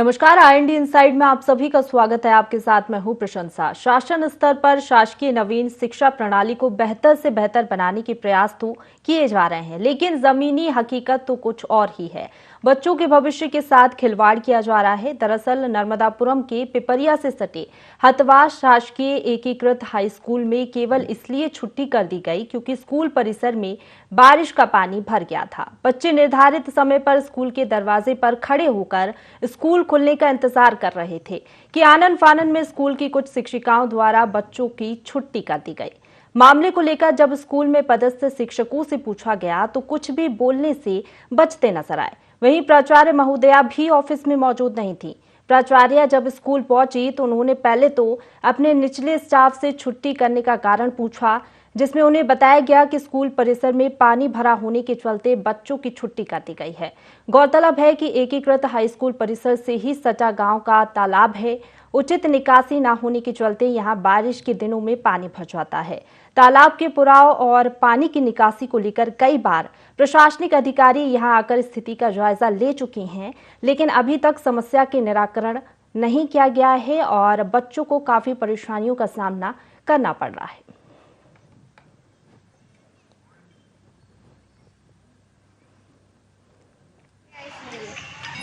नमस्कार, IND inside में आप सभी का स्वागत है। आपके साथ मैं हूं प्रशंसा। शासन स्तर पर शासकीय नवीन शिक्षा प्रणाली को बेहतर से बेहतर बनाने के प्रयास तो किए जा रहे हैं, लेकिन जमीनी हकीकत तो कुछ और ही है। बच्चों के भविष्य के साथ खिलवाड़ किया जा रहा है। दरअसल नर्मदापुरम के पिपरिया से सटे हथवास शासकीय एकीकृत हाई स्कूल में केवल इसलिए छुट्टी कर दी गई क्योंकि स्कूल परिसर में बारिश का पानी भर गया था। बच्चे निर्धारित समय पर स्कूल के दरवाजे पर खड़े होकर स्कूल खुलने का इंतजार कर रहे थे कि आनन फानन में स्कूल की कुछ शिक्षिकाओं द्वारा बच्चों की छुट्टी कर दी गई। मामले को लेकर जब स्कूल में पदस्थ शिक्षकों से पूछा गया तो कुछ भी बोलने से बचते नजर आए। वहीं प्राचार्य महोदया भी ऑफिस में मौजूद नहीं थी। प्राचार्य जब स्कूल पहुंची तो उन्होंने पहले तो अपने निचले स्टाफ से छुट्टी करने का कारण पूछा, जिसमें उन्हें बताया गया कि स्कूल परिसर में पानी भरा होने के चलते बच्चों की छुट्टी कर दी गई है। गौरतलब है कि एकीकृत हाई स्कूल परिसर से ही सटा गांव का तालाब है। उचित निकासी न होने के चलते यहां बारिश के दिनों में पानी भर जाता है। तालाब के पुराव और पानी की निकासी को लेकर कई बार प्रशासनिक अधिकारी यहां आकर स्थिति का जायजा ले चुके हैं, लेकिन अभी तक समस्या के निराकरण नहीं किया गया है और बच्चों को काफी परेशानियों का सामना करना पड़ रहा है।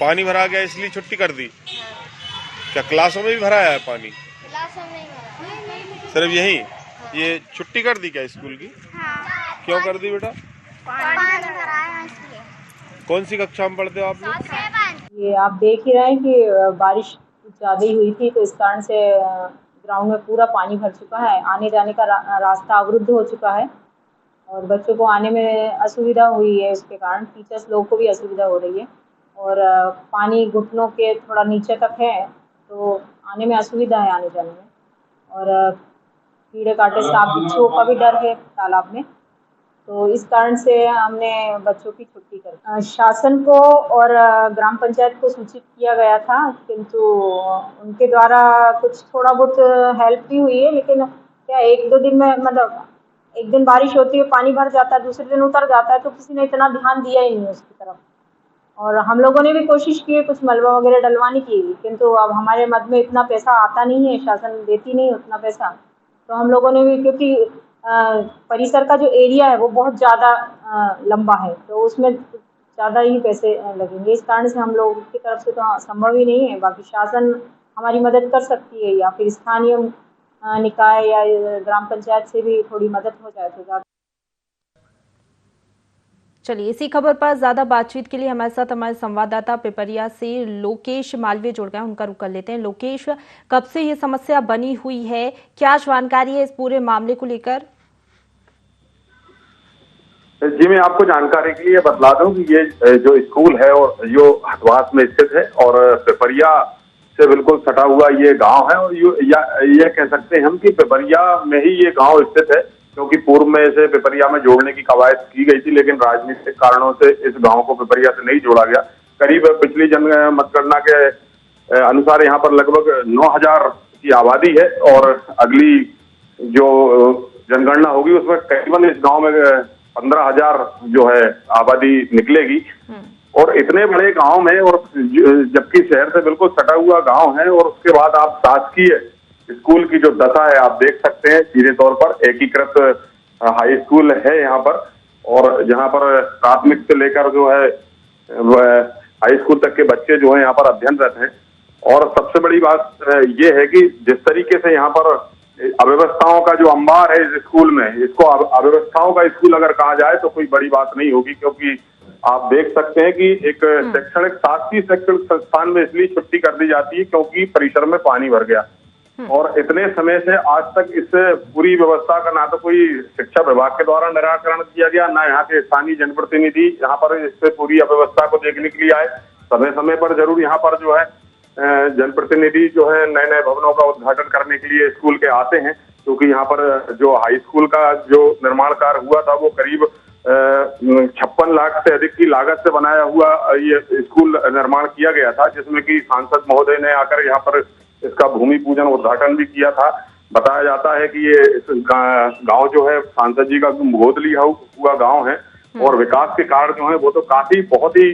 पानी भरा गया इसलिए छुट्टी कर दी। क्या क्लासों में भी भरा है पानी? क्लासों में भरा। सिर्फ यही? ये छुट्टी कर दी क्या स्कूल की? हाँ। क्यों कर दी बेटा? पानी भरा है इसलिए। कौन सी कक्षा में पढ़ते हो आप लोग? ये आप देख ही रहे हैं कि बारिश ज़्यादा ही हुई थी, तो इस कारण से ग्राउंड में पूरा पानी भर चुका है। आने जाने का रास्ता अवरुद्ध हो चुका है और बच्चों को आने में असुविधा हुई है। इसके कारण टीचर्स लोगों को भी असुविधा हो रही है और पानी घुटनों के थोड़ा नीचे तक है, तो आने में असुविधा है आने जाने में। और कीड़े कांटे सांप बिच्छुओं का भी डर है तालाब में, तो इस कारण से हमने बच्चों की छुट्टी कर शासन को और ग्राम पंचायत को सूचित किया गया था, किंतु उनके द्वारा कुछ थोड़ा बहुत हेल्प भी हुई है। लेकिन क्या एक दो दिन में, मतलब एक दिन बारिश होती है, पानी भर जाता है, दूसरे दिन उतर जाता है, तो किसी ने इतना ध्यान दिया ही नहीं उसकी तरफ। और हम लोगों ने भी कोशिश की है कुछ मलबा वगैरह डलवाने की, किंतु अब हमारे मद में इतना पैसा आता नहीं है, शासन देती नहीं उतना पैसा। तो हम लोगों ने भी, क्योंकि परिसर का जो एरिया है वो बहुत ज़्यादा लंबा है, तो उसमें ज़्यादा ही पैसे लगेंगे। इस कारण से हम लोगों की तरफ से तो संभव ही नहीं है। बाकी शासन हमारी मदद कर सकती है, या फिर स्थानीय निकाय या ग्राम पंचायत से भी थोड़ी मदद हो जाए तो ज़्यादा। चलिए, इसी खबर पर ज्यादा बातचीत के लिए हमारे साथ हमारे संवाददाता पिपरिया से लोकेश मालवीय जुड़ गए, उनका रुख कर लेते हैं। लोकेश, कब से ये समस्या बनी हुई है, क्या जानकारी है इस पूरे मामले को लेकर? जी, मैं आपको जानकारी के लिए बतला दूं कि ये जो स्कूल है और जो हथवास में स्थित है और पिपरिया से बिल्कुल सटा हुआ ये गांव है, और ये कह सकते हैं हम कि पिपरिया में ही ये गांव स्थित है, क्योंकि पूर्व में इसे पिपरिया में जोड़ने की कवायद की गई थी, लेकिन राजनीतिक कारणों से इस गांव को पिपरिया से नहीं जोड़ा गया। करीब पिछली जनगणना के अनुसार यहाँ पर लगभग 9,000 की आबादी है और अगली जो जनगणना होगी उसमें करीबन इस गांव में 15,000 जो है आबादी निकलेगी। और इतने बड़े गांव में, और जबकि शहर से बिल्कुल सटा हुआ गांव है, और उसके बाद आप शासकीय स्कूल की जो दशा है आप देख सकते हैं। सीधे तौर पर एकीकृत हाई स्कूल है यहाँ पर, और जहाँ पर प्राथमिक से लेकर जो है हाई स्कूल तक के बच्चे जो है यहाँ पर अध्ययनरत हैं। और सबसे बड़ी बात ये है कि जिस तरीके से यहाँ पर अव्यवस्थाओं का जो अंबार है इस स्कूल में, इसको अव्यवस्थाओं का स्कूल अगर कहा जाए तो कोई बड़ी बात नहीं होगी, क्योंकि आप देख सकते हैं कि एक शैक्षणिक शासकीय शैक्षणिक संस्थान में इसलिए छुट्टी कर दी जाती है क्योंकि परिसर में पानी भर गया। और इतने समय से आज तक इस पूरी व्यवस्था का ना तो कोई शिक्षा विभाग के द्वारा निराकरण किया गया, ना यहाँ के स्थानीय जनप्रतिनिधि यहाँ पर इस पूरी अव्यवस्था को देखने के लिए आए। समय समय पर जरूर यहाँ पर जो है जनप्रतिनिधि जो है नए नए भवनों का उद्घाटन करने के लिए स्कूल के आते हैं, क्योंकि यहाँ पर जो हाई स्कूल का जो निर्माण कार्य हुआ था वो करीब 56 लाख से अधिक की लागत से बनाया हुआ ये स्कूल निर्माण किया गया था, जिसमें कि सांसद महोदय ने आकर यहाँ पर इसका भूमि पूजन उद्घाटन भी किया था। बताया जाता है कि ये गांव जो है सांसद जी का गोद लिया हुआ गांव है, और विकास के कार्य जो है वो तो काफी बहुत ही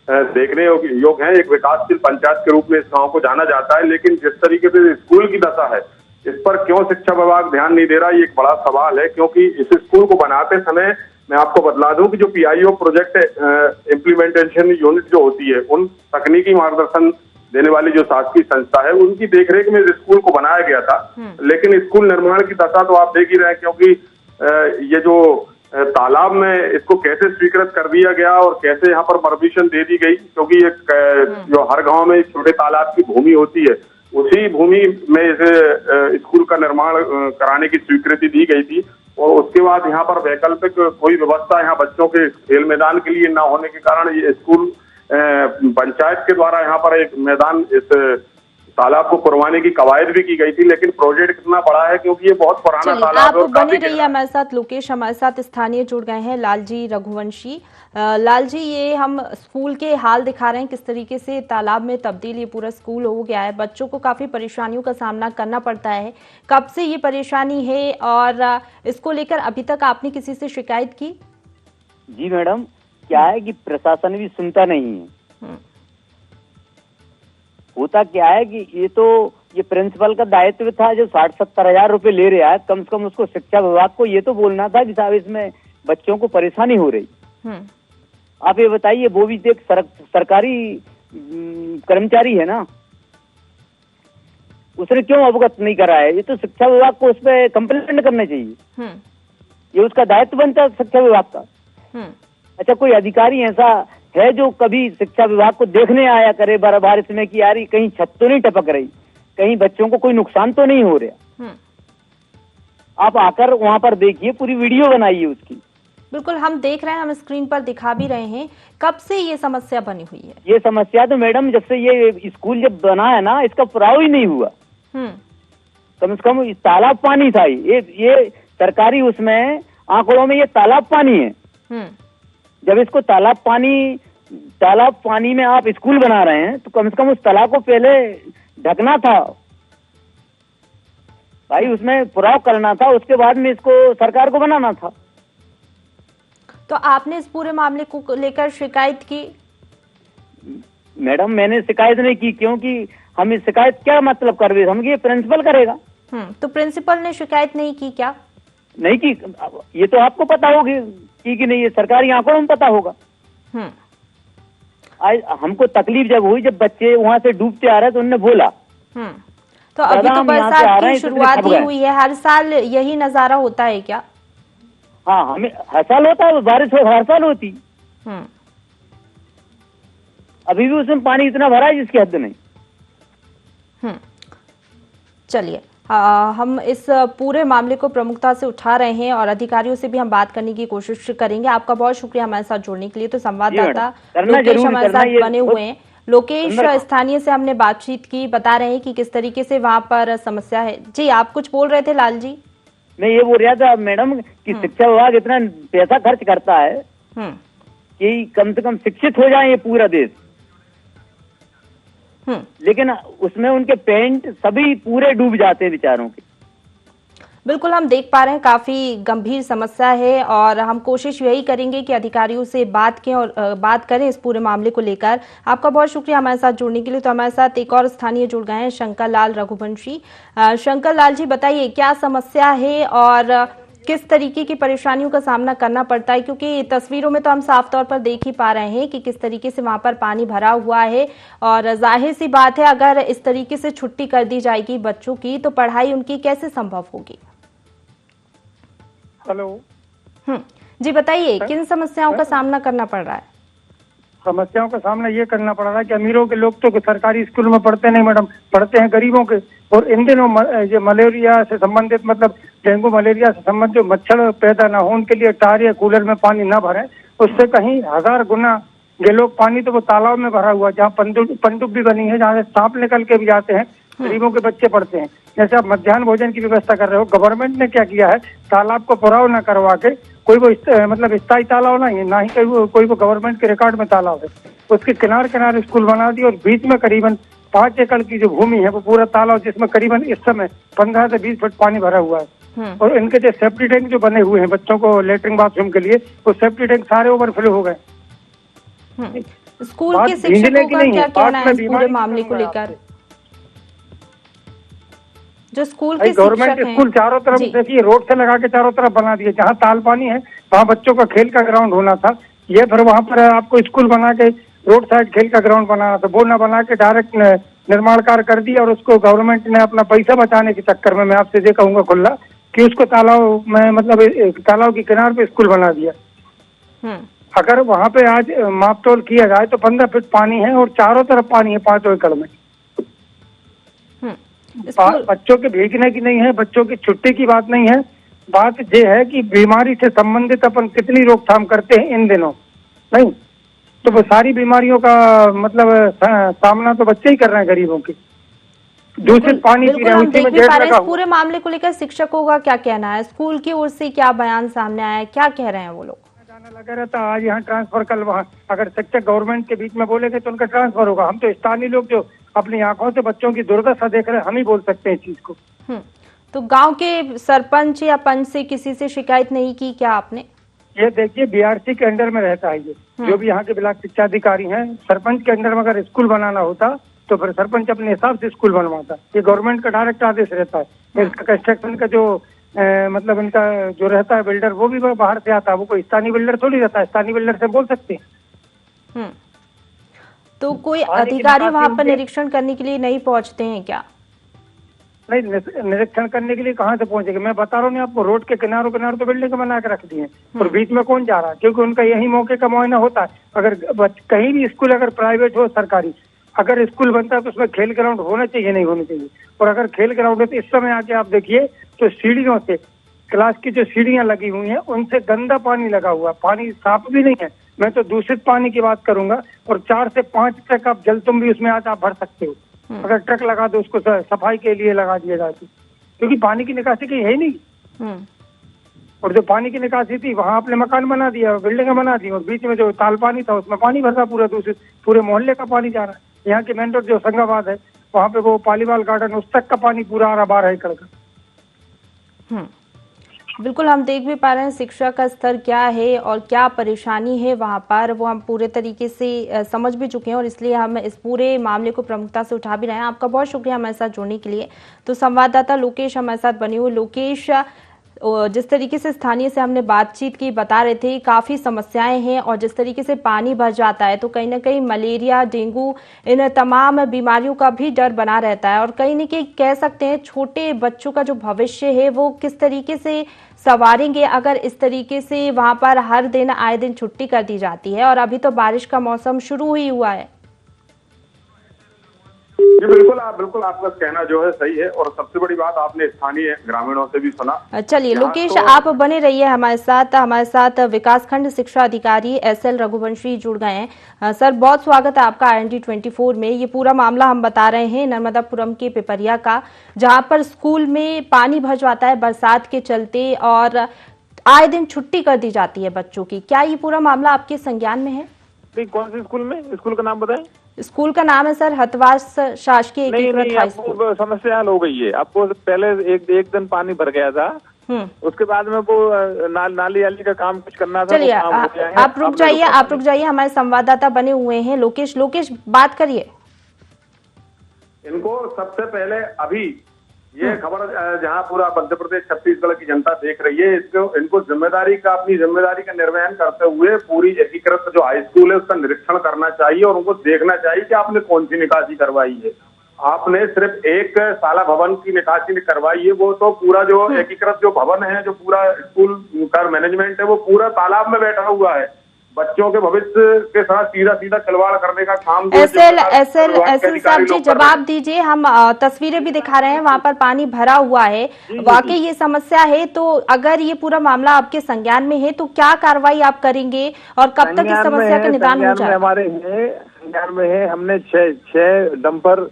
देखने योग्य है। एक विकासशील पंचायत के रूप में इस गांव को जाना जाता है, लेकिन जिस तरीके से स्कूल की दशा है इस पर क्यों शिक्षा विभाग ध्यान नहीं दे रहा, ये एक बड़ा सवाल है। क्योंकि इस स्कूल को बनाते समय मैं आपको बतला दूं कि जो PIO प्रोजेक्ट इम्प्लीमेंटेशन यूनिट जो होती है, उन तकनीकी मार्गदर्शन देने वाली जो शासकीय संस्था है, उनकी देखरेख में इस स्कूल को बनाया गया था। लेकिन स्कूल निर्माण की दशा तो आप देख ही रहे हैं, क्योंकि ये जो तालाब में इसको कैसे स्वीकृत कर दिया गया और कैसे यहाँ पर परमिशन दे दी गई, क्योंकि एक जो हर गांव में छोटे तालाब की भूमि होती है, उसी भूमि में इसे स्कूल का निर्माण कराने की स्वीकृति दी गई थी। और उसके बाद यहाँ पर वैकल्पिक कोई व्यवस्था यहाँ बच्चों के खेल मैदान के लिए न होने के कारण ये स्कूल पंचायत के द्वारा यहाँ पर एक मैदान इस तालाब को पुरवाने की कवायद भी की गई थी। लेकिन प्रोजेक्ट कितना बड़ा है, क्योंकि ये बहुत पुराना तालाब है। आप बने रहिए हमारे साथ। लोकेश हमारे साथ स्थानीय जुड़ गए हैं, लालजी रघुवंशी। लालजी, ये हम स्कूल के हाल दिखा रहे हैं, किस तरीके से तालाब में तब्दील ये पूरा स्कूल हो गया है। बच्चों को काफी परेशानियों का सामना करना पड़ता है। कब से ये परेशानी है और इसको लेकर अभी तक आपने किसी से शिकायत की? जी मैडम, क्या है कि प्रशासन भी सुनता नहीं है। होता क्या है कि ये प्रिंसिपल का दायित्व था, जो 60-70 हजार रुपए ले रहा है, कम से कम उसको शिक्षा विभाग को ये तो बोलना था कि साहब इसमें बच्चों को परेशानी हो रही। आप ये बताइए, वो भी एक सरकारी कर्मचारी है ना, उसने क्यों अवगत नहीं करा है? ये तो शिक्षा विभाग को उस पर कंप्लेंट करना चाहिए। ये उसका दायित्व बनता है शिक्षा विभाग का। अच्छा, कोई अधिकारी ऐसा है जो कभी शिक्षा विभाग को देखने आया करे बारिश में कि यार कहीं छत तो नहीं टपक रही, कहीं बच्चों को कोई नुकसान तो नहीं हो रहा? आप आकर वहां पर देखिए, पूरी वीडियो बनाइए उसकी। बिल्कुल, हम देख रहे हैं, हम स्क्रीन पर दिखा भी रहे हैं। कब से ये समस्या बनी हुई है? ये समस्या तो मैडम जब से ये स्कूल जब बना है ना, इसका पुराव ही नहीं हुआ। कम से कम इस तालाब पानी था, ये सरकारी उसमें आंकड़ों में ये तालाब पानी है। जब इसको तालाब पानी में आप स्कूल बना रहे हैं, तो कम से कम उस तालाब को पहले ढकना था भाई, उसमें पुराव करना था, उसके बाद में इसको सरकार को बनाना था। तो आपने इस पूरे मामले को लेकर शिकायत की? मैडम, मैंने शिकायत नहीं की, क्योंकि हम इस शिकायत क्या मतलब कर रहे, हम ये प्रिंसिपल करेगा। तो प्रिंसिपल ने शिकायत नहीं की क्या? नहीं की, ये तो आपको पता होगी कि नहीं, ये सरकारी आंकड़ों में पता होगा। आज हमको तकलीफ जब हुई, जब बच्चे वहां से डूबते आ रहे तो उन्होंने बोला। तो अभी तो बरसात की शुरुआत ही हुई है, हर साल यही नजारा होता है क्या? हाँ, हमें हर साल होता है, बारिश हर साल होती। अभी भी उसमें पानी इतना भरा है जिसकी हद नहीं। चलिए, हम इस पूरे मामले को प्रमुखता से उठा रहे हैं और अधिकारियों से भी हम बात करने की कोशिश करेंगे। आपका बहुत शुक्रिया हमारे साथ जुड़ने के लिए। तो संवाददाता लोकेश हमारे साथ बने हुए हैं। लोकेश, स्थानीय से हमने बातचीत की, बता रहे हैं कि किस तरीके से वहां पर समस्या है। जी, आप कुछ बोल रहे थे लाल जी? मैं ये बोल रहा था मैडम कि शिक्षा विभाग इतना पैसा खर्च करता है कि कम से कम शिक्षित हो जाए ये पूरा देश, लेकिन उसमें उनके पेरेंट सभी पूरे डूब जाते हैं बेचारों के। बिल्कुल, हम देख पा रहे हैं काफी गंभीर समस्या है और हम कोशिश यही करेंगे कि अधिकारियों से बात करें इस पूरे मामले को लेकर। आपका बहुत शुक्रिया हमारे साथ जुड़ने के लिए। तो हमारे साथ एक और स्थानीय जुड़ गए हैं, शंकर लाल रघुवंशी। शंकर लाल जी, बताइए क्या समस्या है और किस तरीके की परेशानियों का सामना करना पड़ता है? क्योंकि तस्वीरों में तो हम साफ तौर पर देख ही पा रहे हैं कि किस तरीके से वहां पर पानी भरा हुआ है और जाहिर सी बात है, अगर इस तरीके से छुट्टी कर दी जाएगी बच्चों की, तो पढ़ाई उनकी कैसे संभव होगी? हेलो जी, बताइए किन समस्याओं का सामना करना पड़ रहा है? समस्याओं का सामना ये करना पड़ रहा है कि अमीरों के लोग तो सरकारी स्कूल में पढ़ते नहीं मैडम, पढ़ते हैं गरीबों के। और इन दिनों ये मलेरिया से संबंधित, मतलब डेंगू मलेरिया से संबंधित मच्छर पैदा ना हो, उनके लिए टायर या कूलर में पानी ना भरें, उससे कहीं 1000 गुना ये लोग पानी तो वो तालाब में भरा हुआ, जहाँ पनडुब्बी बनी है, जहाँ से सांप निकल के भी जाते हैं, गरीबों के बच्चे पढ़ते हैं। जैसे आप मध्याह्न भोजन की व्यवस्था कर रहे हो, गवर्नमेंट ने क्या किया है, तालाब को पुराव न करवा के, कोई वो मतलब स्थायी तालाब नहीं है, ना ही कोई वो गवर्नमेंट के रिकॉर्ड में तालाब है, उसके किनारे स्कूल बना दिए और बीच में करीबन 5 एकड़ की जो भूमि है वो पूरा तालाब, जिसमें करीबन इस समय 15 से 20 फुट पानी भरा हुआ है। और इनके जो सेफ्टी टैंक जो बने हुए हैं बच्चों को लेटरिन बाथरूम के लिए, वो सेफ्टी टैंक सारे ओवरफ्लो हो गए। स्कूल बात के भींजने शिक्षकों की का नहीं क्या है, कहना बात है मैं इस पूरे बीमारी मामले को की लेकर? जो स्कूल भाई के गवर्नमेंट शिक्षक हैं स्कूल चारों तरफ जी, देखिए रोड से लगा के चारों तरफ बना दिए, जहाँ ताल पानी है वहाँ बच्चों का खेल का ग्राउंड होना था, ये फिर वहाँ पर आपको स्कूल बना के रोड साइड खेल का ग्राउंड बनाना था, वो न बना के डायरेक्ट निर्माण कार्य कर दिया। और उसको गवर्नमेंट ने अपना पैसा बचाने के चक्कर में, मैं आपसे ये कहूंगा खुला, कि उसको तालाब में मतलब तालाब के किनारे पे स्कूल बना दिया। अगर वहाँ पे आज मापतोल किया जाए तो 15 फीट पानी है और चारों तरफ पानी है 5 एकड़ में। बच्चों के भीगने की नहीं है, बच्चों की छुट्टी की बात नहीं है, बात ये है कि बीमारी से संबंधित अपन कितनी रोकथाम करते हैं इन दिनों, नहीं तो वो सारी बीमारियों का मतलब सामना तो बच्चे ही कर रहे हैं, गरीबों की दूषित पानी पी रहे हैं, हम उसी देख में भी जेड पा रहे लगा हैं। इस पूरे मामले को लेकर शिक्षकों का क्या कहना है? स्कूल की ओर से क्या बयान सामने आया है, क्या कह रहे हैं वो लोग? जाना लगा रहता, आज यहाँ ट्रांसफर, कल वहाँ, अगर शिक्षक गवर्नमेंट के बीच में बोलेंगे तो उनका ट्रांसफर होगा। हम तो स्थानीय लोग जो अपनी आंखों से बच्चों की दुर्दशा देख रहे हैं, हम ही बोल सकते हैं इस चीज को। तो गांव के सरपंच या पंच से किसी से शिकायत नहीं की क्या आपने? ये देखिए बीआरसी के अंडर में रहता है, ये जो भी यहाँ के ब्लॉक शिक्षा अधिकारी हैं, सरपंच के अंडर में अगर स्कूल बनाना होता तो फिर सरपंच अपने हिसाब से स्कूल बनवाता। ये गवर्नमेंट का डायरेक्ट आदेश रहता है। इसका कंस्ट्रक्शन का जो मतलब इनका जो रहता है बिल्डर, वो भी बाहर से आता है, वो कोई स्थानीय बिल्डर थोड़ी रहता है, स्थानीय बिल्डर से बोल सकते हैं। तो कोई अधिकारी वहाँ पर निरीक्षण करने के लिए नहीं पहुँचते हैं क्या? नहीं, निरीक्षण करने के लिए कहाँ से पहुंचेगा? मैं बता रहा हूँ आपको, रोड के किनारों किनारों तो बिल्डिंग बना के रख दी है, और बीच में कौन जा रहा है? क्योंकि उनका यही मौके का मुआयना होता है। अगर कहीं भी स्कूल, अगर प्राइवेट हो सरकारी, अगर स्कूल बनता है तो उसमें खेल ग्राउंड होना चाहिए, नहीं होना चाहिए? और अगर खेल ग्राउंड है तो इस समय आके आप देखिए तो सीढ़ियों से, क्लास की जो सीढ़ियां लगी हुई हैं उनसे गंदा पानी लगा हुआ, पानी साफ भी नहीं है, मैं तो दूषित पानी की बात करूंगा। और 4 से 5 ट्रक आप जल तुम भी उसमें आज आप भर सकते हो, अगर ट्रक लगा दो, उसको सफाई के लिए लगा दिया जाए, क्योंकि पानी की निकासी कहीं है नहीं। और जो पानी की निकासी थी वहां आपने मकान बना दिया, बिल्डिंग बना दी, और बीच में जो ताल पानी था उसमें पानी भर रहा पूरा दूषित, पूरे मोहल्ले का पानी जा रहा है। यहाँ की मेन रोड जो संगाबाद है, वहाँ पे वो पालीवाल गार्डन, उस तक का पानी पूरा आ रहा 12 एकड़ का। बिल्कुल, हम देख भी पा रहे हैं शिक्षा का स्तर क्या है और क्या परेशानी है वहां पर, वो हम पूरे तरीके से समझ भी चुके हैं, और इसलिए हम इस पूरे मामले को प्रमुखता से उठा भी रहे हैं। आपका बहुत शुक्रिया हमारे साथ जुड़ने के लिए। तो संवाददाता लोकेश हमारे साथ बने हुए। लोकेश, जिस तरीके से स्थानीय से हमने बातचीत की, बता रहे थे काफ़ी समस्याएं हैं, और जिस तरीके से पानी भर जाता है तो कहीं ना कहीं मलेरिया, डेंगू, इन तमाम बीमारियों का भी डर बना रहता है। और कहीं ना कहीं कह सकते हैं छोटे बच्चों का जो भविष्य है वो किस तरीके से संवारेंगे अगर इस तरीके से वहां पर हर दिन आए दिन छुट्टी कर दी जाती है। और अभी तो बारिश का मौसम शुरू ही हुआ है। जी बिल्कुल आपका कहना जो है सही है, और सबसे बड़ी बात आपने स्थानीय ग्रामीणों से भी सुना। चलिए लोकेश, आप बने रहिए हमारे साथ विकासखंड शिक्षा अधिकारी SL रघुवंशी जुड़ गए हैं। सर, बहुत स्वागत है आपका IND 24 में। ये पूरा मामला हम बता रहे हैं नर्मदापुरम के पिपरिया का, जहां पर स्कूल में पानी भर जाता है बरसात के चलते और आए दिन छुट्टी कर दी जाती है बच्चों की। क्या ये पूरा मामला आपके संज्ञान में है? कौन से स्कूल में? स्कूल का नाम बताएं। स्कूल का नाम है सर हथवास शासकीय एकीकृत हाई स्कूल। समस्या हल हो गई है। आपको पहले एक दिन पानी भर गया था, उसके बाद में वो नाली का काम कुछ करना था। चलिए आप रुक जाइए, हमारे संवाददाता बने हुए हैं लोकेश, बात करिए। इनको सबसे पहले अभी ये खबर जहां पूरा मध्य प्रदेश छत्तीसगढ़ की जनता देख रही है, इनको अपनी जिम्मेदारी का निर्वहन करते हुए पूरी एकीकृत जो हाई स्कूल है उसका निरीक्षण करना चाहिए, और उनको देखना चाहिए कि आपने कौन सी निकासी करवाई है। आपने सिर्फ एक साला भवन की निकासी करवाई है, वो तो पूरा जो एकीकृत जो भवन है, जो पूरा स्कूल का मैनेजमेंट है, वो पूरा तालाब में बैठा हुआ है। बच्चों के भविष्य के साथ सीधा खिलवाड़ करने का काम SL साहब जी जवाब दीजिए। हम तस्वीरें भी दिखा रहे हैं, वहाँ पर पानी भरा हुआ है, वाकई ये समस्या है। तो अगर ये पूरा मामला आपके संज्ञान में है तो क्या कार्रवाई आप करेंगे और कब तक इस समस्या का निदान हो जाएगा? हमारे संज्ञान में है, हमने 6 डंपर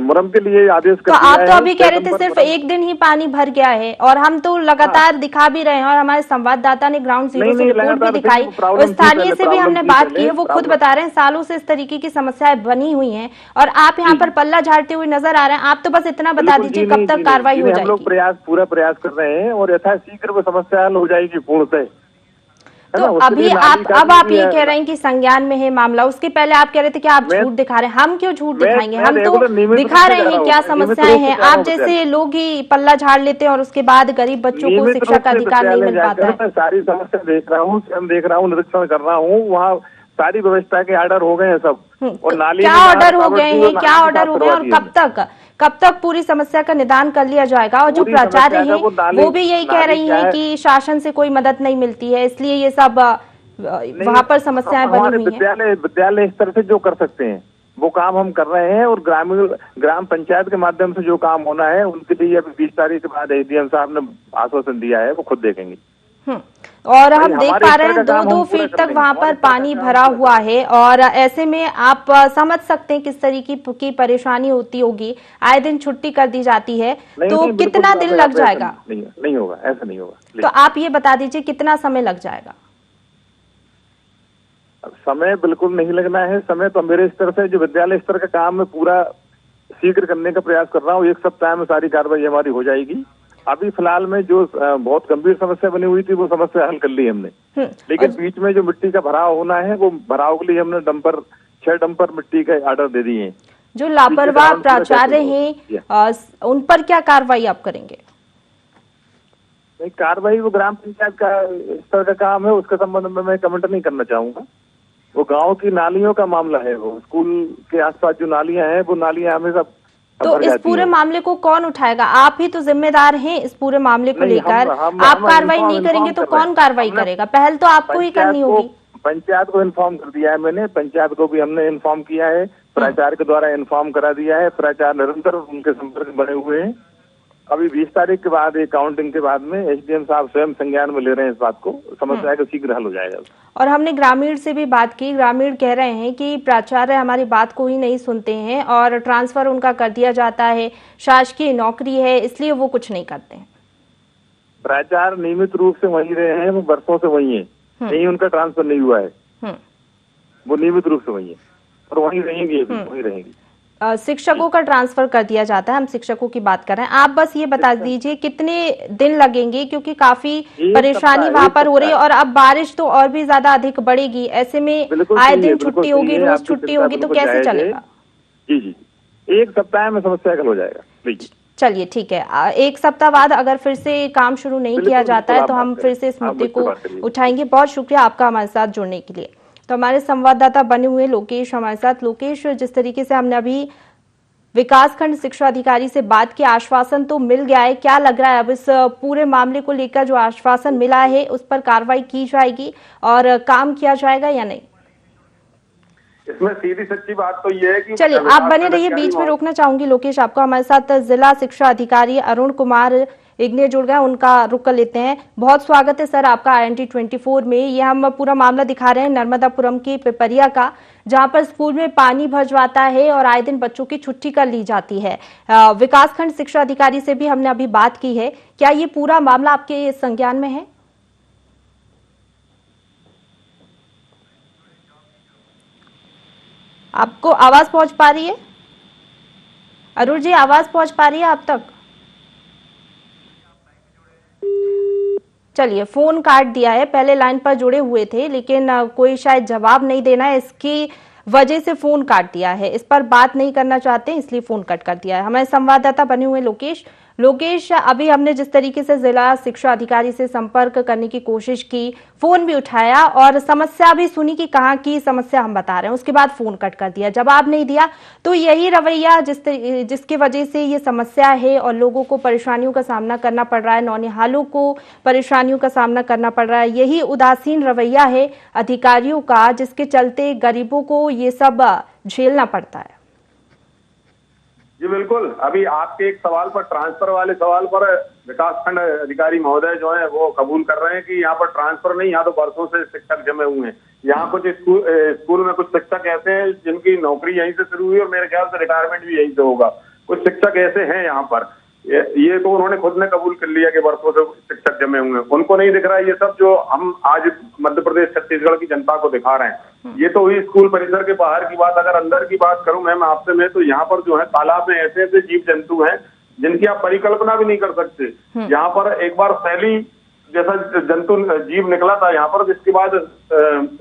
मुरम के लिए आदेश कर दिया है। तो आप तो अभी कह रहे थे सिर्फ एक दिन ही पानी भर गया है, और हम तो लगातार दिखा भी रहे हैं, और हमारे संवाददाता ने ग्राउंड जीरो से रिपोर्ट भी दिखाई, और स्थानीय से भी हमने बात की है, वो खुद बता रहे हैं सालों से इस तरीके की समस्याएं बनी हुई हैं, और आप यहाँ पर पल्ला झाड़ते हुए नजर आ रहे हैं। आप तो बस इतना बता दीजिए कब तक कार्रवाई हो जाएगी? हम लोग पूरा प्रयास कर रहे हैं, और यथाशीघ्र वो समस्या हल हो जाएगी पूर्णतः। तो अभी आप ये कह रहे हैं कि संज्ञान में है मामला, उसके पहले आप कह रहे थे कि आप झूठ दिखा रहे हैं। हम क्यों झूठ दिखाएंगे, हम तो दिखा रहे हैं क्या समस्याएं हैं। आप जैसे लोग ही पल्ला झाड़ लेते हैं और उसके बाद गरीब बच्चों को शिक्षा का अधिकार नहीं मिल पाता है। मैं सारी समस्या देख रहा हूँ, स्वयं देख रहा हूँ, निरीक्षण कर रहा हूँ, वहाँ सारी व्यवस्था के ऑर्डर हो गए हैं सब। और नाली क्या ऑर्डर हो गए हैं, क्या ऑर्डर हो गए और कब तक पूरी समस्या का निदान कर लिया जाएगा। और जो प्राचार्य हैं वो भी यही कह रही हैं कि शासन से कोई मदद नहीं मिलती है, इसलिए ये सब वहाँ पर समस्याएं बनी हुई हैं। विद्यालय स्तर से जो कर सकते हैं वो काम हम कर रहे हैं, और ग्राम पंचायत के माध्यम से जो काम होना है उनके लिए अभी 20 तारीख के बाद एसडीएम साहब ने आश्वासन दिया है, वो खुद देखेंगे। और हम देख पा रहे हैं 2-2 फीट तक वहां पर पानी भरा हुआ है, और ऐसे में आप समझ सकते हैं किस तरीके की परेशानी होती होगी। आए दिन छुट्टी कर दी जाती है, तो कितना दिन लग जाएगा? नहीं होगा, ऐसा नहीं होगा। तो आप ये बता दीजिए कितना समय लग जाएगा? समय बिल्कुल नहीं लगना है। समय तो मेरे स्तर से जो विद्यालय स्तर का काम है पूरा शीघ्र करने का प्रयास कर रहा हूँ। 1 सप्ताह में सारी कार्रवाई हमारी हो जाएगी। अभी फिलहाल में जो बहुत गंभीर समस्या बनी हुई थी वो समस्या हल कर ली हमने, लेकिन बीच में जो मिट्टी का भराव होना है वो भराव के लिए हमने 6 डंपर मिट्टी के ऑर्डर दे दिए हैं। जो लापरवाह प्राचार्य हैं उन पर क्या कार्रवाई आप करेंगे? नहीं, कार्रवाई वो ग्राम पंचायत का स्तर का काम है, उसके संबंध में मैं कमेंट नहीं करना चाहूंगा। वो गांव की नालियों का मामला है, वो स्कूल के आसपास जो नालियां हैं वो नालियां हमेशा तो इस पूरे मामले को कौन उठाएगा? आप ही तो जिम्मेदार हैं इस पूरे मामले को लेकर। आप कार्रवाई नहीं करेंगे तो कौन कार्रवाई करेगा? पहल तो आपको ही करनी होगी। पंचायत को इन्फॉर्म कर दिया है मैंने, पंचायत को भी हमने इन्फॉर्म किया है, प्राचार्य के द्वारा इन्फॉर्म करा दिया है। प्राचार्य निरंतर उनके संपर्क में बने हुए हैं। अभी 20 तारीख के बाद एक काउंटिंग के बाद में एसडीएम साहब स्वयं संज्ञान में ले रहे हैं इस बात को, समस्या का शीघ्र हल हो जाएगा। और हमने ग्रामीण से भी बात की, ग्रामीण कह रहे हैं कि प्राचार्य हमारी बात को ही नहीं सुनते हैं और ट्रांसफर उनका कर दिया जाता है, शासकीय नौकरी है इसलिए वो कुछ नहीं करते हैं। प्राचार्य नियमित रूप से वहीं रहे हैं, वो वर्षों से वहीं है, कहीं उनका ट्रांसफर नहीं हुआ है, वो नियमित रूप से वहीं है और वहीं रहेंगे, वहीं रहेंगी। शिक्षकों का ट्रांसफर कर दिया जाता है, हम शिक्षकों की बात कर रहे हैं। आप बस ये बता दीजिए कितने दिन लगेंगे, क्योंकि काफी परेशानी वहां पर हो रही है और अब बारिश तो और भी ज्यादा अधिक बढ़ेगी। ऐसे में आए दिन छुट्टी होगी, रोज छुट्टी होगी, तो कैसे चलेगा? जी 1 सप्ताह में समस्या हल हो जाएगा। चलिए ठीक है, 1 सप्ताह बाद अगर फिर से काम शुरू नहीं किया जाता है तो हम फिर से इस मुद्दे को उठाएंगे। बहुत शुक्रिया आपका हमारे साथ जुड़ने के लिए। तो हमारे संवाददाता बने हुए लोकेश हमारे साथ। लोकेश, जिस तरीके से हमने अभी विकासखंड शिक्षा अधिकारी से बात की, आश्वासन तो मिल गया है, क्या लग रहा है अब इस पूरे मामले को लेकर जो आश्वासन मिला है उस पर कार्रवाई की जाएगी और काम किया जाएगा या नहीं? इसमें सीधी सच्ची बात तो ये है कि चलिए आप बने रहिए, बीच में रोकना चाहूंगी लोकेश आपको। हमारे साथ जिला शिक्षा अधिकारी अरुण कुमार इग्ने जुड़ गए, उनका रुख कर लेते हैं। बहुत स्वागत है सर आपका INT 24 में। ये हम पूरा मामला दिखा रहे हैं नर्मदापुरम की पिपरिया का, जहां पर स्कूल में पानी भर जाता है और आए दिन बच्चों की छुट्टी कर ली जाती है। विकासखंड शिक्षा अधिकारी से भी हमने अभी बात की है। क्या ये पूरा मामला आपके संज्ञान में है? आपको आवाज पहुंच पा रही है? अरुण जी, आवाज पहुंच पा रही है आप तक? चलिए, फोन काट दिया है। पहले लाइन पर जुड़े हुए थे लेकिन कोई शायद जवाब नहीं देना है, इसकी वजह से फोन काट दिया है। इस पर बात नहीं करना चाहते इसलिए फोन कट कर दिया है। हमारे संवाददाता बने हुए लोकेश, अभी हमने जिस तरीके से जिला शिक्षा अधिकारी से संपर्क करने की कोशिश की, फोन भी उठाया और समस्या भी सुनी कि कहाँ की समस्या हम बता रहे हैं, उसके बाद फोन कट कर दिया, जवाब नहीं दिया। तो यही रवैया जिसकी वजह से ये समस्या है और लोगों को परेशानियों का सामना करना पड़ रहा है, नौनिहालों को परेशानियों का सामना करना पड़ रहा है। यही उदासीन रवैया है अधिकारियों का, जिसके चलते गरीबों को ये सब झेलना पड़ता है। जी बिल्कुल, अभी आपके एक सवाल पर, ट्रांसफर वाले सवाल पर विकासखंड अधिकारी महोदय जो है वो कबूल कर रहे हैं कि यहाँ पर ट्रांसफर नहीं, यहाँ तो वर्षों से शिक्षक जमे हुए हैं। यहाँ कुछ स्कूल में कुछ शिक्षक ऐसे हैं जिनकी नौकरी यहीं से शुरू हुई और मेरे ख्याल से रिटायरमेंट भी यहीं से होगा। कुछ शिक्षक ऐसे हैं यहाँ पर, ये तो उन्होंने खुद ने कबूल कर लिया कि वर्षों से शिक्षक जमे हुए हैं। उनको नहीं दिख रहा है ये सब जो हम आज मध्य प्रदेश छत्तीसगढ़ की जनता को दिखा रहे हैं। ये तो हुई स्कूल परिसर के बाहर की बात। अगर अंदर की बात करूं मैम आपसे, मैं तो यहाँ पर जो है तालाब में ऐसे ऐसे जीव जंतु हैं जिनकी आप परिकल्पना भी नहीं कर सकते। यहाँ पर एक बार फैली जैसा जंतु जीव निकला था यहाँ पर, जिसके बाद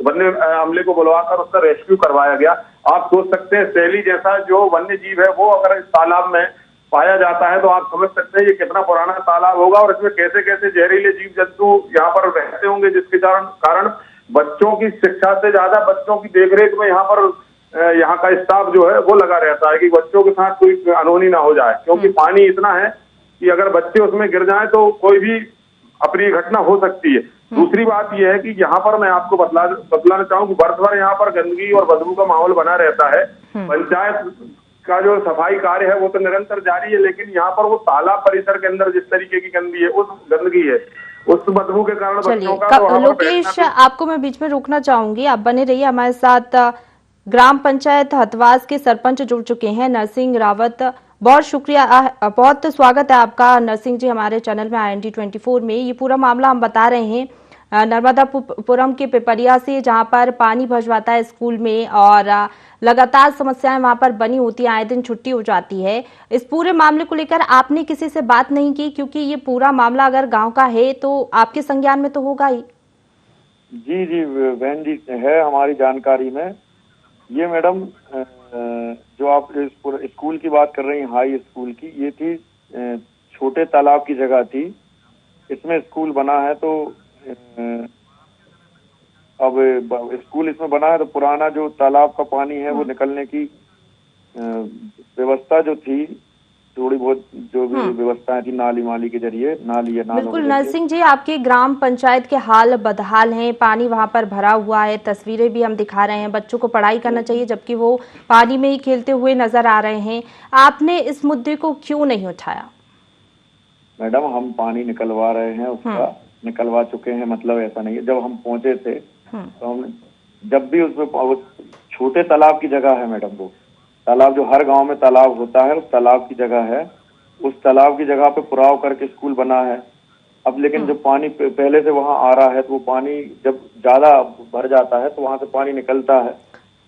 वन्य अमले को बुलवाकर उसका रेस्क्यू करवाया गया। आप सोच सकते हैं शैली जैसा जो वन्य जीव है वो अगर इस तालाब में पाया जाता है तो आप समझ सकते हैं ये कितना पुराना तालाब होगा और इसमें कैसे कैसे जहरीले जीव जंतु यहाँ पर रहते होंगे, जिसके कारण बच्चों की शिक्षा से ज्यादा बच्चों की देखरेख में यहाँ पर यहाँ का स्टाफ जो है वो लगा रहता है कि बच्चों के साथ कोई अनहोनी ना हो जाए, क्योंकि पानी इतना है कि अगर बच्चे उसमें गिर जाएं तो कोई भी अप्रिय घटना हो सकती है। दूसरी बात यह है कि यहाँ पर मैं आपको बतलाना चाहूँ कि वर्ष भर यहाँ पर गंदगी और बदबू का माहौल बना रहता है। पंचायत का जो सफाई कार्य है वो तो निरंतर जारी है, लेकिन यहाँ पर वो तालाब परिसर के अंदर जिस तरीके की गंदगी है उस बदबू के कारण बच्चों का लोकेश, आपको मैं बीच में रोकना चाहूंगी, आप बने रहिए हमारे साथ। ग्राम पंचायत हथवास के सरपंच जुड़ चुके हैं नरसिंह रावत। बहुत शुक्रिया, बहुत स्वागत है आपका नरसिंह जी हमारे चैनल में IND24 में। ये पूरा मामला हम बता रहे हैं नर्मदापुरम के पिपरिया से, जहां पर पानी भर जाता है स्कूल में और लगातार समस्याएं वहां पर बनी होती है, आए दिन छुट्टी हो जाती है। इस पूरे मामले को लेकर आपने किसी से बात नहीं की, क्योंकि ये पूरा मामला अगर गांव का है तो आपके संज्ञान में तो होगा ही। जी जी बहन जी, है हमारी जानकारी में। ये मैडम जो आप स्कूल की बात कर रही हैं, हाई स्कूल की, ये थी छोटे तालाब की जगह थी, इसमें स्कूल बना है। तो अब स्कूल इसमें बना है तो पुराना जो तालाब का पानी है वो निकलने की व्यवस्था जो थी, थोड़ी बहुत जो भी व्यवस्थाएं थी नाली के जरिए, नाली या नालों। बिल्कुल नरसिंह जी, आपके ग्राम पंचायत के हाल बदहाल हैं, पानी वहां पर भरा हुआ है, तस्वीरें भी हम दिखा रहे हैं। बच्चों को पढ़ाई करना चाहिए जबकि वो पानी में ही खेलते हुए नजर आ रहे हैं। आपने इस मुद्दे को क्यों नहीं उठाया? मैडम, हम पानी निकलवा रहे हैं, उसका निकलवा चुके हैं, मतलब ऐसा नहीं है। जब हम पहुंचे थे तो हम जब भी उसमें छोटे तालाब की जगह है मैडम, वो तालाब जो हर गांव में तालाब होता है उस तालाब की जगह है, उस तालाब की जगह पे पुराव करके स्कूल बना है। अब लेकिन जो पानी पहले से वहां आ रहा है तो वो पानी जब ज्यादा भर जाता है तो वहां से पानी निकलता है।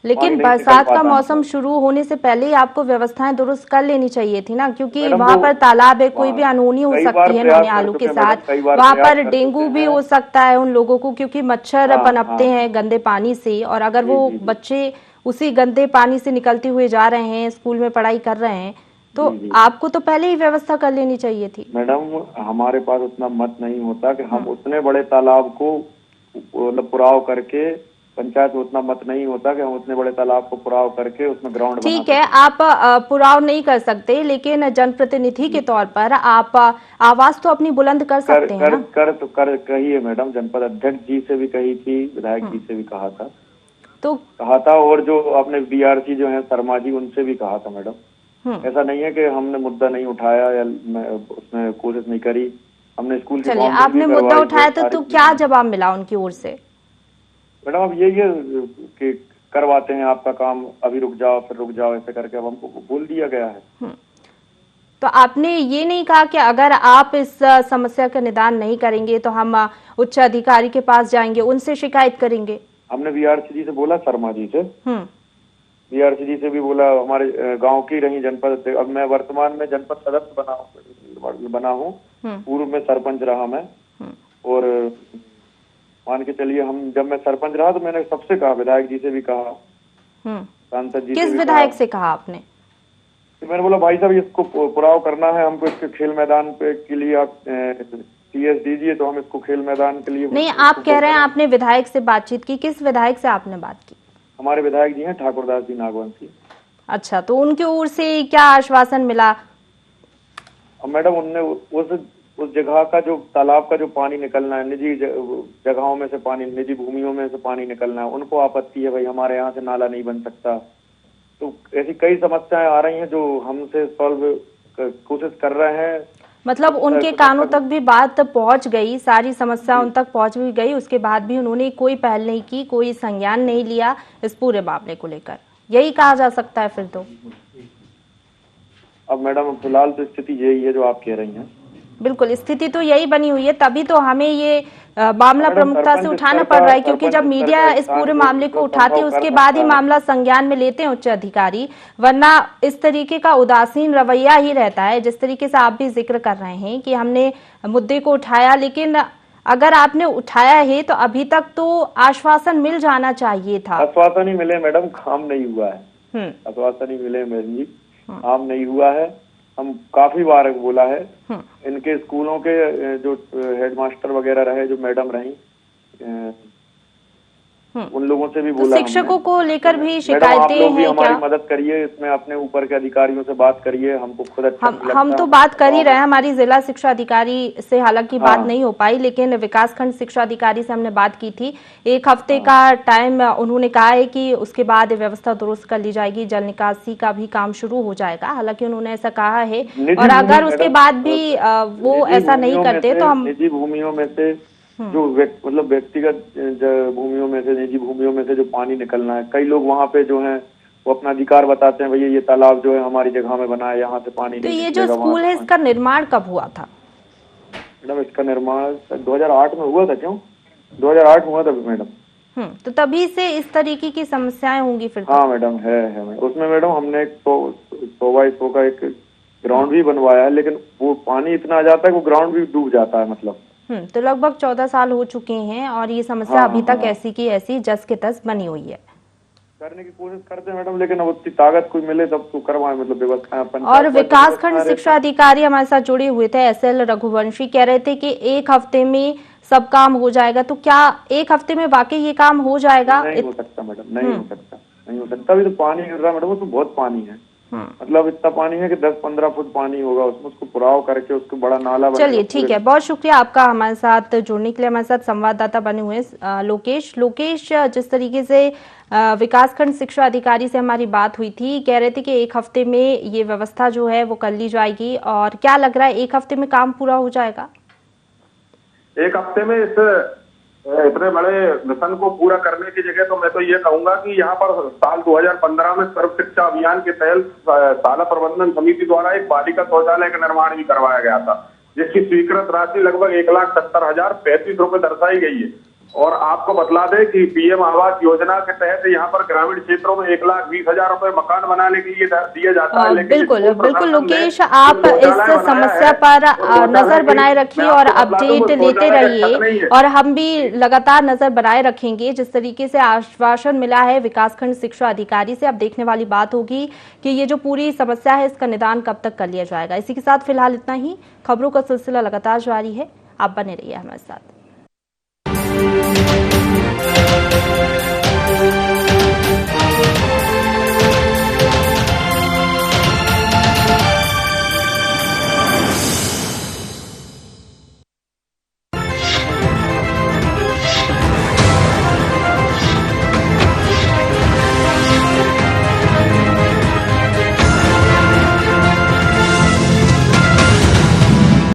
लेकिन बरसात का मौसम शुरू होने से पहले ही आपको व्यवस्थाएं दुरुस्त कर लेनी चाहिए थी ना, क्योंकि वहां पर तालाब है, कोई भी अनहोनी हो सकती है नोने आलू के साथ, वहां पर डेंगू भी हो सकता है उन लोगों को, क्योंकि मच्छर पनपते हैं गंदे पानी से। और अगर वो बच्चे उसी गंदे पानी से निकलते हुए जा रहे हैं, स्कूल में पढ़ाई कर रहे हैं, तो आपको तो पहले ही व्यवस्था कर लेनी चाहिए थी। मैडम, हमारे पास उतना मत नहीं होता कि हम उतने बड़े तालाब को पुराव करके, पंचायत में उतना मत नहीं होता कि हम उतने बड़े तालाब को पुराव करके उसमें ग्राउंड। ठीक है, आप पुराव नहीं कर सकते, लेकिन जनप्रतिनिधि के तौर पर आप आवाज तो अपनी बुलंद कर सकते हैं ना? कही है मैडम, जनपद अध्यक्ष जी से भी कही थी, विधायक जी से भी कहा था, और जो अपने BRC जो है शर्मा जी, उनसे भी कहा था मैडम। ऐसा नहीं है कि हमने मुद्दा नहीं उठाया या उसमें कोशिश नहीं करी, हमने स्कूल के। चलिए, आपने मुद्दा उठाया तो क्या जवाब मिला उनकी ओर से? मैडम, अब ये कि करवाते हैं आपका काम, अभी रुक जाओ फिर रुक जाओ, ऐसे करके अब हमको बोल दिया गया है। तो आपने ये नहीं कहा कि अगर आप इस समस्या का निदान नहीं करेंगे तो हम उच्च अधिकारी के पास जाएंगे, उनसे शिकायत करेंगे? हमने BRC जी से बोला, शर्मा जी से, BRC जी से भी बोला, हमारे गांव की रही जनपद। अब मैं वर्तमान में जनपद सदस्य बना हूँ, पूर्व में सरपंच रहा मैं। और मान के चलिए, हम जब मैं सरपंच रहा तो मैंने सबसे कहा, विधायक जी से भी कहा, सांसद जी। किस विधायक से कहा आपने? तो मैंने बोला, भाई साहब इसको पुराव करना है हमको, इसके खेल मैदान पे के लिए आप CS दीजिए तो हम इसको खेल मैदान के लिए। नहीं, आप कह रहे हैं आपने विधायक से बातचीत की, किस विधायक से आपने बात की? हमारे विधायक जी हैं ठाकुरदास जी नागवंशी। अच्छा, तो उनकी ओर से क्या आश्वासन मिला? मैडम, उनने उस जगह का जो तालाब का जो पानी निकलना है, निजी जगहों में से पानी, निजी भूमियों में से पानी निकलना है, उनको आपत्ति है, भाई हमारे यहाँ से नाला नहीं बन सकता। तो ऐसी कई समस्याएं आ रही हैं जो हमसे सॉल्व कोशिश कर रहे हैं। मतलब उनके कानों तक भी बात पहुंच गई, सारी समस्या उन तक पहुंच भी गई, उसके बाद भी उन्होंने कोई पहल नहीं की, कोई संज्ञान नहीं लिया इस पूरे मामले को लेकर, यही कहा जा सकता है फिर तो? अब मैडम, फिलहाल तो स्थिति यही है जो आप कह रही हैं। बिल्कुल, स्थिति तो यही बनी हुई है, तभी तो हमें ये मामला प्रमुखता से उठाना पड़ रहा है, क्योंकि जब मीडिया इस पूरे मामले को उठाते है उसके बाद ही मामला संज्ञान में लेते हैं उच्च अधिकारी, वरना इस तरीके का उदासीन रवैया ही रहता है। जिस तरीके से आप भी जिक्र कर रहे हैं कि हमने मुद्दे को उठाया, लेकिन अगर आपने उठाया है तो अभी तक तो आश्वासन मिल जाना चाहिए था। आश्वासन ही मिले मैडम, काम नहीं हुआ है। आश्वासन ही मिले मैडम जी, काम नहीं हुआ है। हम काफी बार बोला है, इनके स्कूलों के जो हेडमास्टर वगैरह रहे, जो मैडम रही, उन लोगों से भी तो बोला, शिक्षकों को लेकर भी शिकायतें हैं क्या? हमारी क्या? मदद करिए इसमें, अपने ऊपर के अधिकारियों से बात करिए, हमको खुद अच्छा हम तो बात कर ही रहे हैं। हमारी जिला शिक्षा अधिकारी से हालांकि बात नहीं हो पाई, लेकिन विकासखंड शिक्षा अधिकारी से हमने बात की थी। 1 हफ्ते का टाइम उन्होंने कहा है कि उसके बाद व्यवस्था दुरुस्त कर ली जाएगी, जल निकासी का भी काम शुरू हो जाएगा। हालांकि उन्होंने ऐसा कहा है, और अगर उसके बाद भी वो ऐसा नहीं करते तो हम निजी भूमियों में से जो मतलब व्यक्तिगत भूमियों में से, निजी भूमियों में से जो पानी निकलना है, कई लोग वहाँ पे जो है वो अपना अधिकार बताते हैं, भैया ये तालाब जो है हमारी जगह में बना है, यहाँ से पानी तो नहीं ये जो स्कूल है इसका निर्माण कब हुआ था? मैडम इसका निर्माण 2008 में हुआ था। क्यों 2008 में हुआ था मैडम? तो तभी से इस तरीके की समस्याएं होंगी फिर? हाँ मैडम, है उसमें मैडम हमने एक 100 बाई 100 का एक ग्राउंड भी बनवाया है, लेकिन वो पानी इतना आ जाता है वो ग्राउंड भी डूब जाता है। मतलब तो लगभग 14 साल हो चुके हैं और ये समस्या अभी तक ऐसी की ऐसी जस के तस बनी हुई है। करने की कोशिश करते हैं मैडम, लेकिन अब उतनी ताकत कोई मिले तब तो करवाएं, मतलब व्यवस्था। और विकासखंड शिक्षा अधिकारी हमारे साथ जुड़े हुए थे, SL रघुवंशी, कह रहे थे कि 1 हफ्ते में सब काम हो जाएगा। तो क्या 1 हफ्ते में वाकई ये काम हो जाएगा? नहीं हो सकता मैडम, नहीं हो सकता। अभी तो पानी गिर रहा है मैडम, उसमें बहुत पानी है। मतलब इतना पानी है कि 10-15 फुट पानी होगा उसमें, उसको पुराव करके उसको बड़ा नाला। चलिए ठीक है, बहुत शुक्रिया आपका हमारे साथ जुड़ने के लिए। हमारे साथ संवाददाता बने हुए लोकेश, जिस तरीके से विकासखंड शिक्षा अधिकारी से हमारी बात हुई थी, कह रहे थे कि 1 हफ्ते में ये व्यवस्था जो है वो कर ली जाएगी। और क्या लग रहा है 1 हफ्ते में काम पूरा हो जाएगा? 1 हफ्ते में इस इतने बड़े मिशन को पूरा करने की जगह तो मैं तो ये कहूंगा कि यहाँ पर साल 2015 में सर्व शिक्षा अभियान के तहत शाला प्रबंधन समिति द्वारा एक बालिका शौचालय का निर्माण भी करवाया गया था, जिसकी स्वीकृत राशि लगभग 1,70,035 रुपए दर्शाई गई है। और आपको बतला दें कि PM आवास योजना के तहत यहाँ पर ग्रामीण क्षेत्रों में 1,20,000 रुपए मकान बनाने के लिए दिया जाता है। बिल्कुल लोकेश, आप इस समस्या पर नजर बनाए रखिए और अपडेट लेते रहिए, और हम भी लगातार नजर बनाए रखेंगे। जिस तरीके से आश्वासन मिला है विकासखंड शिक्षा अधिकारी से, अब देखने वाली बात होगी कि ये जो पूरी समस्या है इसका निदान कब तक कर लिया जाएगा। इसी के साथ फिलहाल इतना ही। खबरों का सिलसिला लगातार जारी है, आप बने रहिए हमारे साथ।